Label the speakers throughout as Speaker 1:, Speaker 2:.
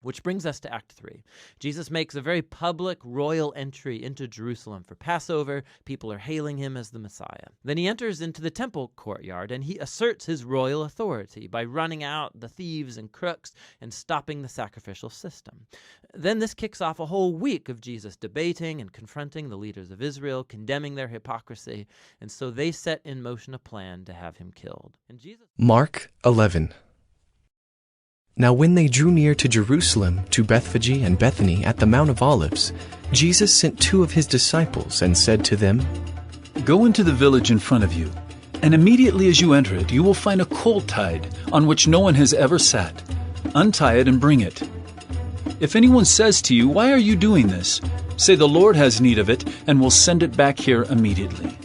Speaker 1: Which brings us to Act 3. Jesus makes a very public royal entry into Jerusalem for Passover. People are hailing him as the Messiah. Then he enters into the temple courtyard and he asserts his royal authority by running out the thieves and crooks and stopping the sacrificial system. Then this kicks off a whole week of Jesus debating and confronting the leaders of Israel, condemning their hypocrisy, and so they set in motion a plan to have him killed.
Speaker 2: Mark 11. Now when they drew near to Jerusalem, to Bethphage and Bethany at the Mount of Olives, Jesus sent 2 of his disciples and said to them,
Speaker 3: Go into the village in front of you, and immediately as you enter it, you will find a colt tied, on which no one has ever sat. Untie it and bring it. If anyone says to you, Why are you doing this? Say the Lord has need of it, and will send it back here immediately.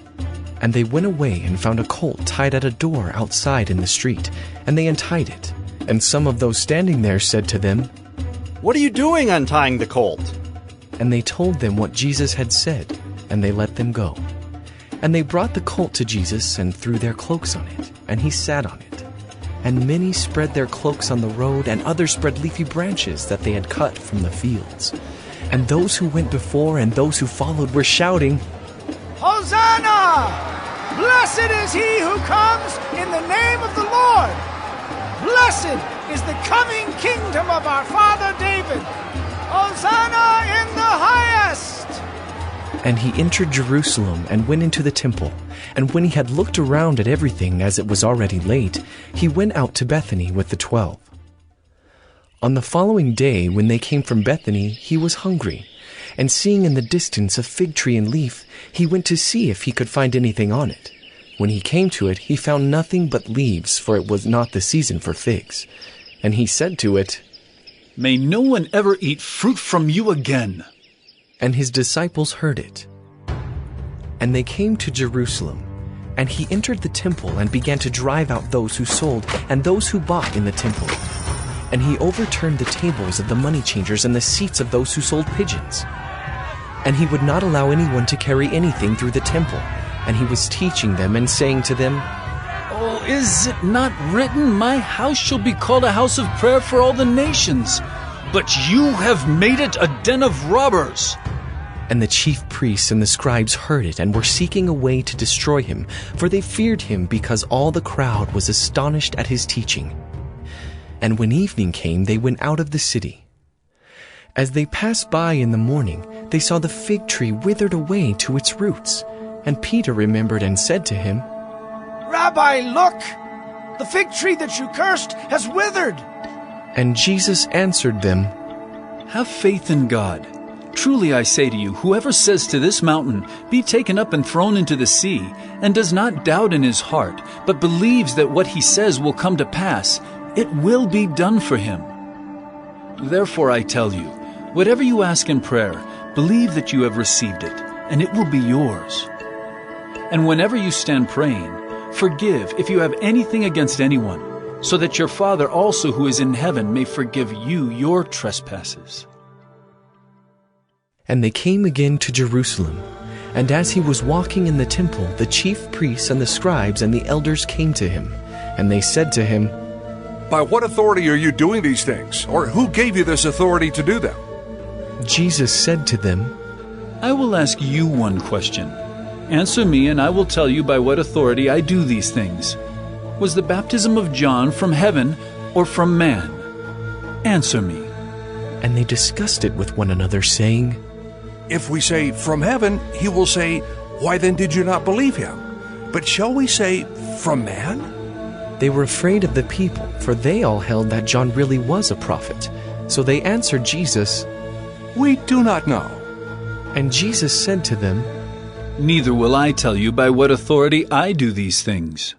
Speaker 2: And they went away and found a colt tied at a door outside in the street, and they untied it. And some of those standing there said to them,
Speaker 4: What are you doing untying the colt?
Speaker 2: And they told them what Jesus had said, and they let them go. And they brought the colt to Jesus and threw their cloaks on it, and he sat on it. And many spread their cloaks on the road, and others spread leafy branches that they had cut from the fields. And those who went before and those who followed were shouting,
Speaker 5: Hosanna! Blessed is he who comes in the name of the Lord! Blessed is the coming kingdom of our father David! Hosanna in the highest!
Speaker 2: And he entered Jerusalem and went into the temple. And when he had looked around at everything as it was already late, he went out to Bethany with the 12. On the following day, when they came from Bethany, he was hungry. And seeing in the distance a fig tree in leaf, he went to see if he could find anything on it. When he came to it, he found nothing but leaves, for it was not the season for figs. And he said to it,
Speaker 3: May no one ever eat fruit from you again.
Speaker 2: And his disciples heard it. And they came to Jerusalem. And he entered the temple and began to drive out those who sold and those who bought in the temple. And he overturned the tables of the money changers and the seats of those who sold pigeons. And he would not allow anyone to carry anything through the temple. And he was teaching them and saying to them,
Speaker 3: Oh, is it not written, My house shall be called a house of prayer for all the nations? But you have made it a den of robbers.
Speaker 2: And the chief priests and the scribes heard it and were seeking a way to destroy him, for they feared him because all the crowd was astonished at his teaching. And when evening came, they went out of the city. As they passed by in the morning, they saw the fig tree withered away to its roots. And Peter remembered and said to him,
Speaker 5: Rabbi, look! The fig tree that you cursed has withered!
Speaker 2: And Jesus answered them,
Speaker 3: Have faith in God. Truly I say to you, whoever says to this mountain, Be taken up and thrown into the sea, and does not doubt in his heart, but believes that what he says will come to pass, it will be done for him. Therefore I tell you, whatever you ask in prayer, believe that you have received it, and it will be yours. And whenever you stand praying, forgive if you have anything against anyone, so that your Father also who is in heaven may forgive you your trespasses.
Speaker 2: And they came again to Jerusalem. And as he was walking in the temple, the chief priests and the scribes and the elders came to him. And they said to him,
Speaker 6: By what authority are you doing these things? Or who gave you this authority to do them?
Speaker 2: Jesus said to them,
Speaker 3: I will ask you one question. Answer me, and I will tell you by what authority I do these things. Was the baptism of John from heaven or from man? Answer me.
Speaker 2: And they discussed it with one another, saying,
Speaker 6: If we say, from heaven, he will say, Why then did you not believe him? But shall we say, from man?
Speaker 2: They were afraid of the people, for they all held that John really was a prophet. So they answered Jesus,
Speaker 6: We do not know.
Speaker 2: And Jesus said to them,
Speaker 3: Neither will I tell you by what authority I do these things.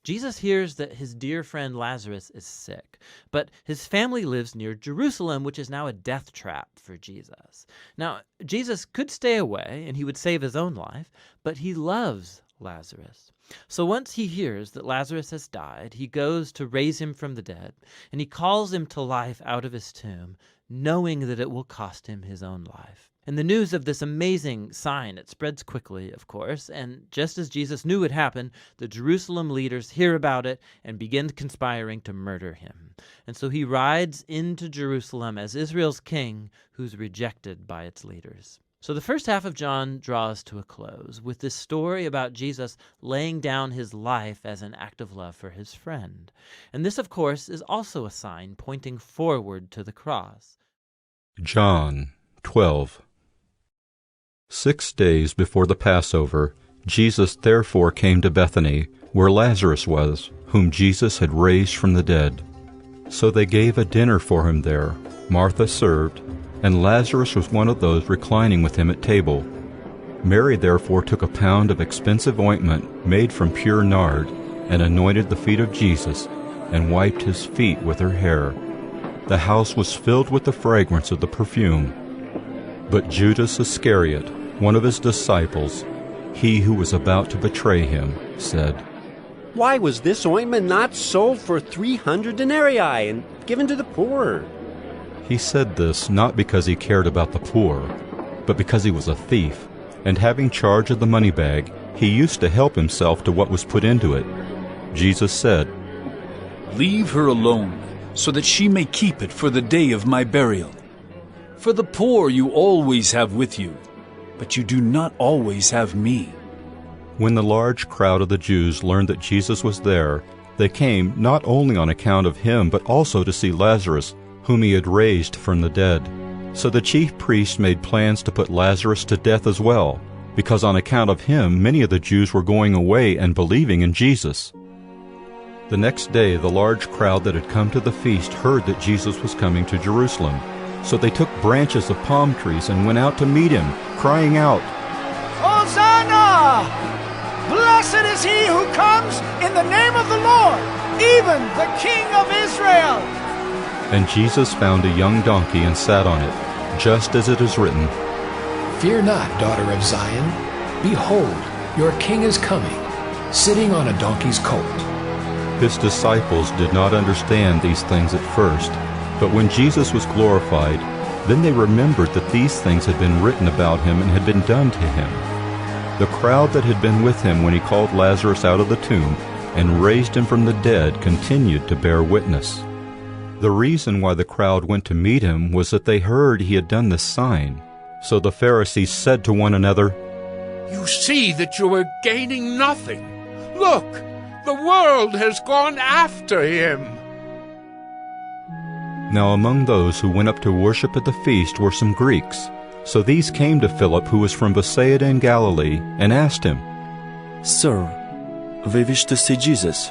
Speaker 1: Jesus hears that his dear friend Lazarus is sick, but his family lives near Jerusalem, which is now a death trap for Jesus. Now, Jesus could stay away and he would save his own life, but he loves Lazarus. So once he hears that Lazarus has died, he goes to raise him from the dead, and he calls him to life out of his tomb, knowing that it will cost him his own life. And the news of this amazing sign, it spreads quickly, of course, and just as Jesus knew would happen, the Jerusalem leaders hear about it and begin conspiring to murder him. And so he rides into Jerusalem as Israel's king who's rejected by its leaders. So the first half of John draws to a close with this story about Jesus laying down his life as an act of love for his friend. And this, of course, is also a sign pointing forward to the cross.
Speaker 7: John 12. 6 days before the Passover, Jesus therefore came to Bethany, where Lazarus was, whom Jesus had raised from the dead. So they gave a dinner for him there. Martha served, and Lazarus was one of those reclining with him at table. Mary therefore took a pound of expensive ointment made from pure nard, and anointed the feet of Jesus, and wiped his feet with her hair. The house was filled with the fragrance of the perfume. But Judas Iscariot, one of his disciples, he who was about to betray him, said,
Speaker 4: Why was this ointment not sold for 300 denarii and given to the poor?
Speaker 7: He said this not because he cared about the poor, but because he was a thief, and having charge of the money bag, he used to help himself to what was put into it. Jesus said,
Speaker 3: Leave her alone, so that she may keep it for the day of my burial. For the poor you always have with you, but you do not always have me.
Speaker 7: When the large crowd of the Jews learned that Jesus was there, they came not only on account of him, but also to see Lazarus, whom he had raised from the dead. So the chief priests made plans to put Lazarus to death as well, because on account of him many of the Jews were going away and believing in Jesus. The next day the large crowd that had come to the feast heard that Jesus was coming to Jerusalem. So they took branches of palm trees and went out to meet him, crying out,
Speaker 5: Hosanna! Blessed is he who comes in the name of the Lord, even the King of Israel!
Speaker 7: And Jesus found a young donkey and sat on it, just as it is written,
Speaker 8: Fear not, daughter of Zion. Behold, your king is coming, sitting on a donkey's colt.
Speaker 7: His disciples did not understand these things at first, but when Jesus was glorified, then they remembered that these things had been written about him and had been done to him. The crowd that had been with him when he called Lazarus out of the tomb and raised him from the dead continued to bear witness. The reason why the crowd went to meet him was that they heard he had done this sign. So the Pharisees said to one another,
Speaker 6: You see that you are gaining nothing. Look, the world has gone after him.
Speaker 7: Now among those who went up to worship at the feast were some Greeks. So these came to Philip, who was from Bethsaida in Galilee, and asked him,
Speaker 9: Sir, we wish to see Jesus.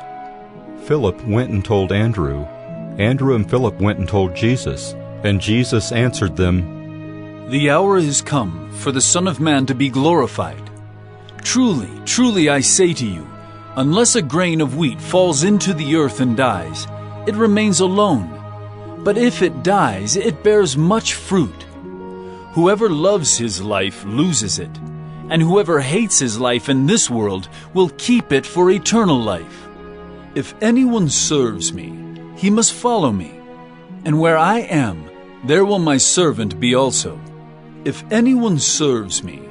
Speaker 7: Philip went and told Andrew. Andrew and Philip went and told Jesus. And Jesus answered them,
Speaker 3: The hour is come for the Son of Man to be glorified. Truly, truly I say to you, unless a grain of wheat falls into the earth and dies, it remains alone. But if it dies, it bears much fruit. Whoever loves his life loses it, and whoever hates his life in this world will keep it for eternal life. If anyone serves me, he must follow me, and where I am, there will my servant be also. If anyone serves me,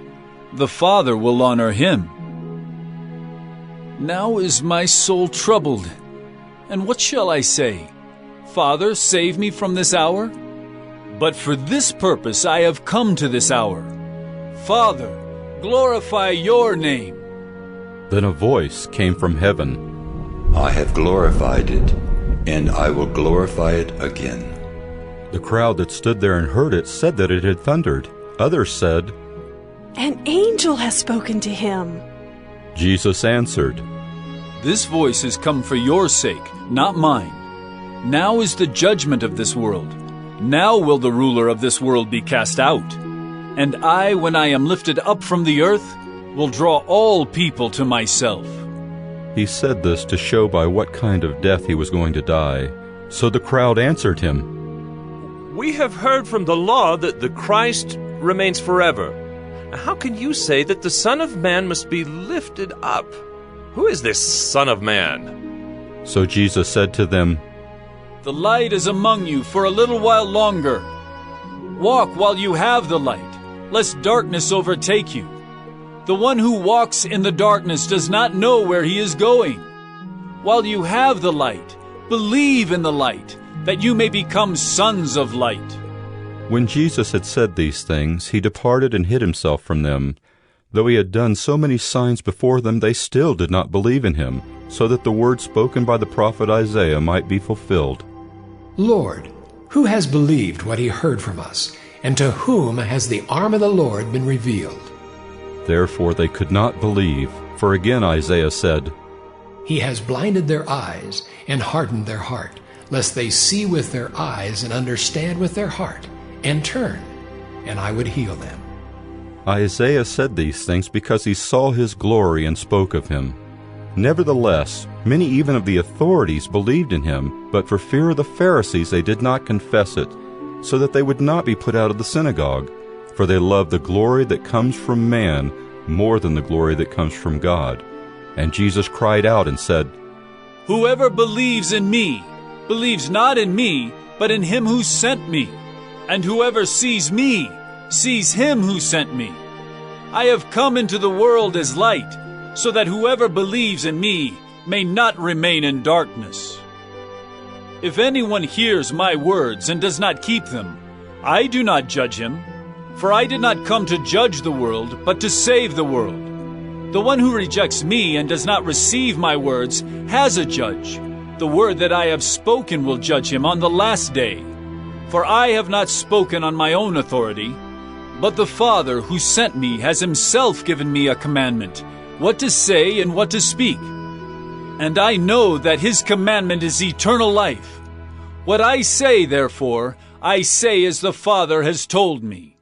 Speaker 3: the Father will honor him. Now is my soul troubled, and what shall I say? Father, save me from this hour? But for this purpose I have come to this hour. Father, glorify your name.
Speaker 7: Then a voice came from heaven,
Speaker 10: I have glorified it, and I will glorify it again.
Speaker 7: The crowd that stood there and heard it said that it had thundered. Others said,
Speaker 11: An angel has spoken to him.
Speaker 7: Jesus answered,
Speaker 3: This voice has come for your sake, not mine. Now is the judgment of this world. Now will the ruler of this world be cast out. And I, when I am lifted up from the earth, will draw all people to myself.
Speaker 7: He said this to show by what kind of death he was going to die. So the crowd answered him,
Speaker 12: We have heard from the law that the Christ remains forever. How can you say that the Son of Man must be lifted up? Who is this Son of Man?
Speaker 7: So Jesus said to them,
Speaker 3: The light is among you for a little while longer. Walk while you have the light, lest darkness overtake you. The one who walks in the darkness does not know where he is going. While you have the light, believe in the light, that you may become sons of light."
Speaker 7: When Jesus had said these things, he departed and hid himself from them. Though he had done so many signs before them, they still did not believe in him, so that the word spoken by the prophet Isaiah might be fulfilled.
Speaker 8: "Lord, who has believed what he heard from us, and to whom has the arm of the Lord been revealed?"
Speaker 7: Therefore they could not believe, for again Isaiah said,
Speaker 8: "He has blinded their eyes and hardened their heart, lest they see with their eyes and understand with their heart, and turn, and I would heal them."
Speaker 7: Isaiah said these things because he saw his glory and spoke of him. Nevertheless, many even of the authorities believed in him, but for fear of the Pharisees they did not confess it, so that they would not be put out of the synagogue, for they loved the glory that comes from man more than the glory that comes from God. And Jesus cried out and said,
Speaker 3: "Whoever believes in me, believes not in me, but in him who sent me. And whoever sees me, sees him who sent me. I have come into the world as light, so that whoever believes in me may not remain in darkness. If anyone hears my words and does not keep them, I do not judge him, for I did not come to judge the world, but to save the world. The one who rejects me and does not receive my words has a judge. The word that I have spoken will judge him on the last day. For I have not spoken on my own authority, but the Father who sent me has himself given me a commandment, what to say and what to speak. And I know that his commandment is eternal life. What I say, therefore, I say as the Father has told me."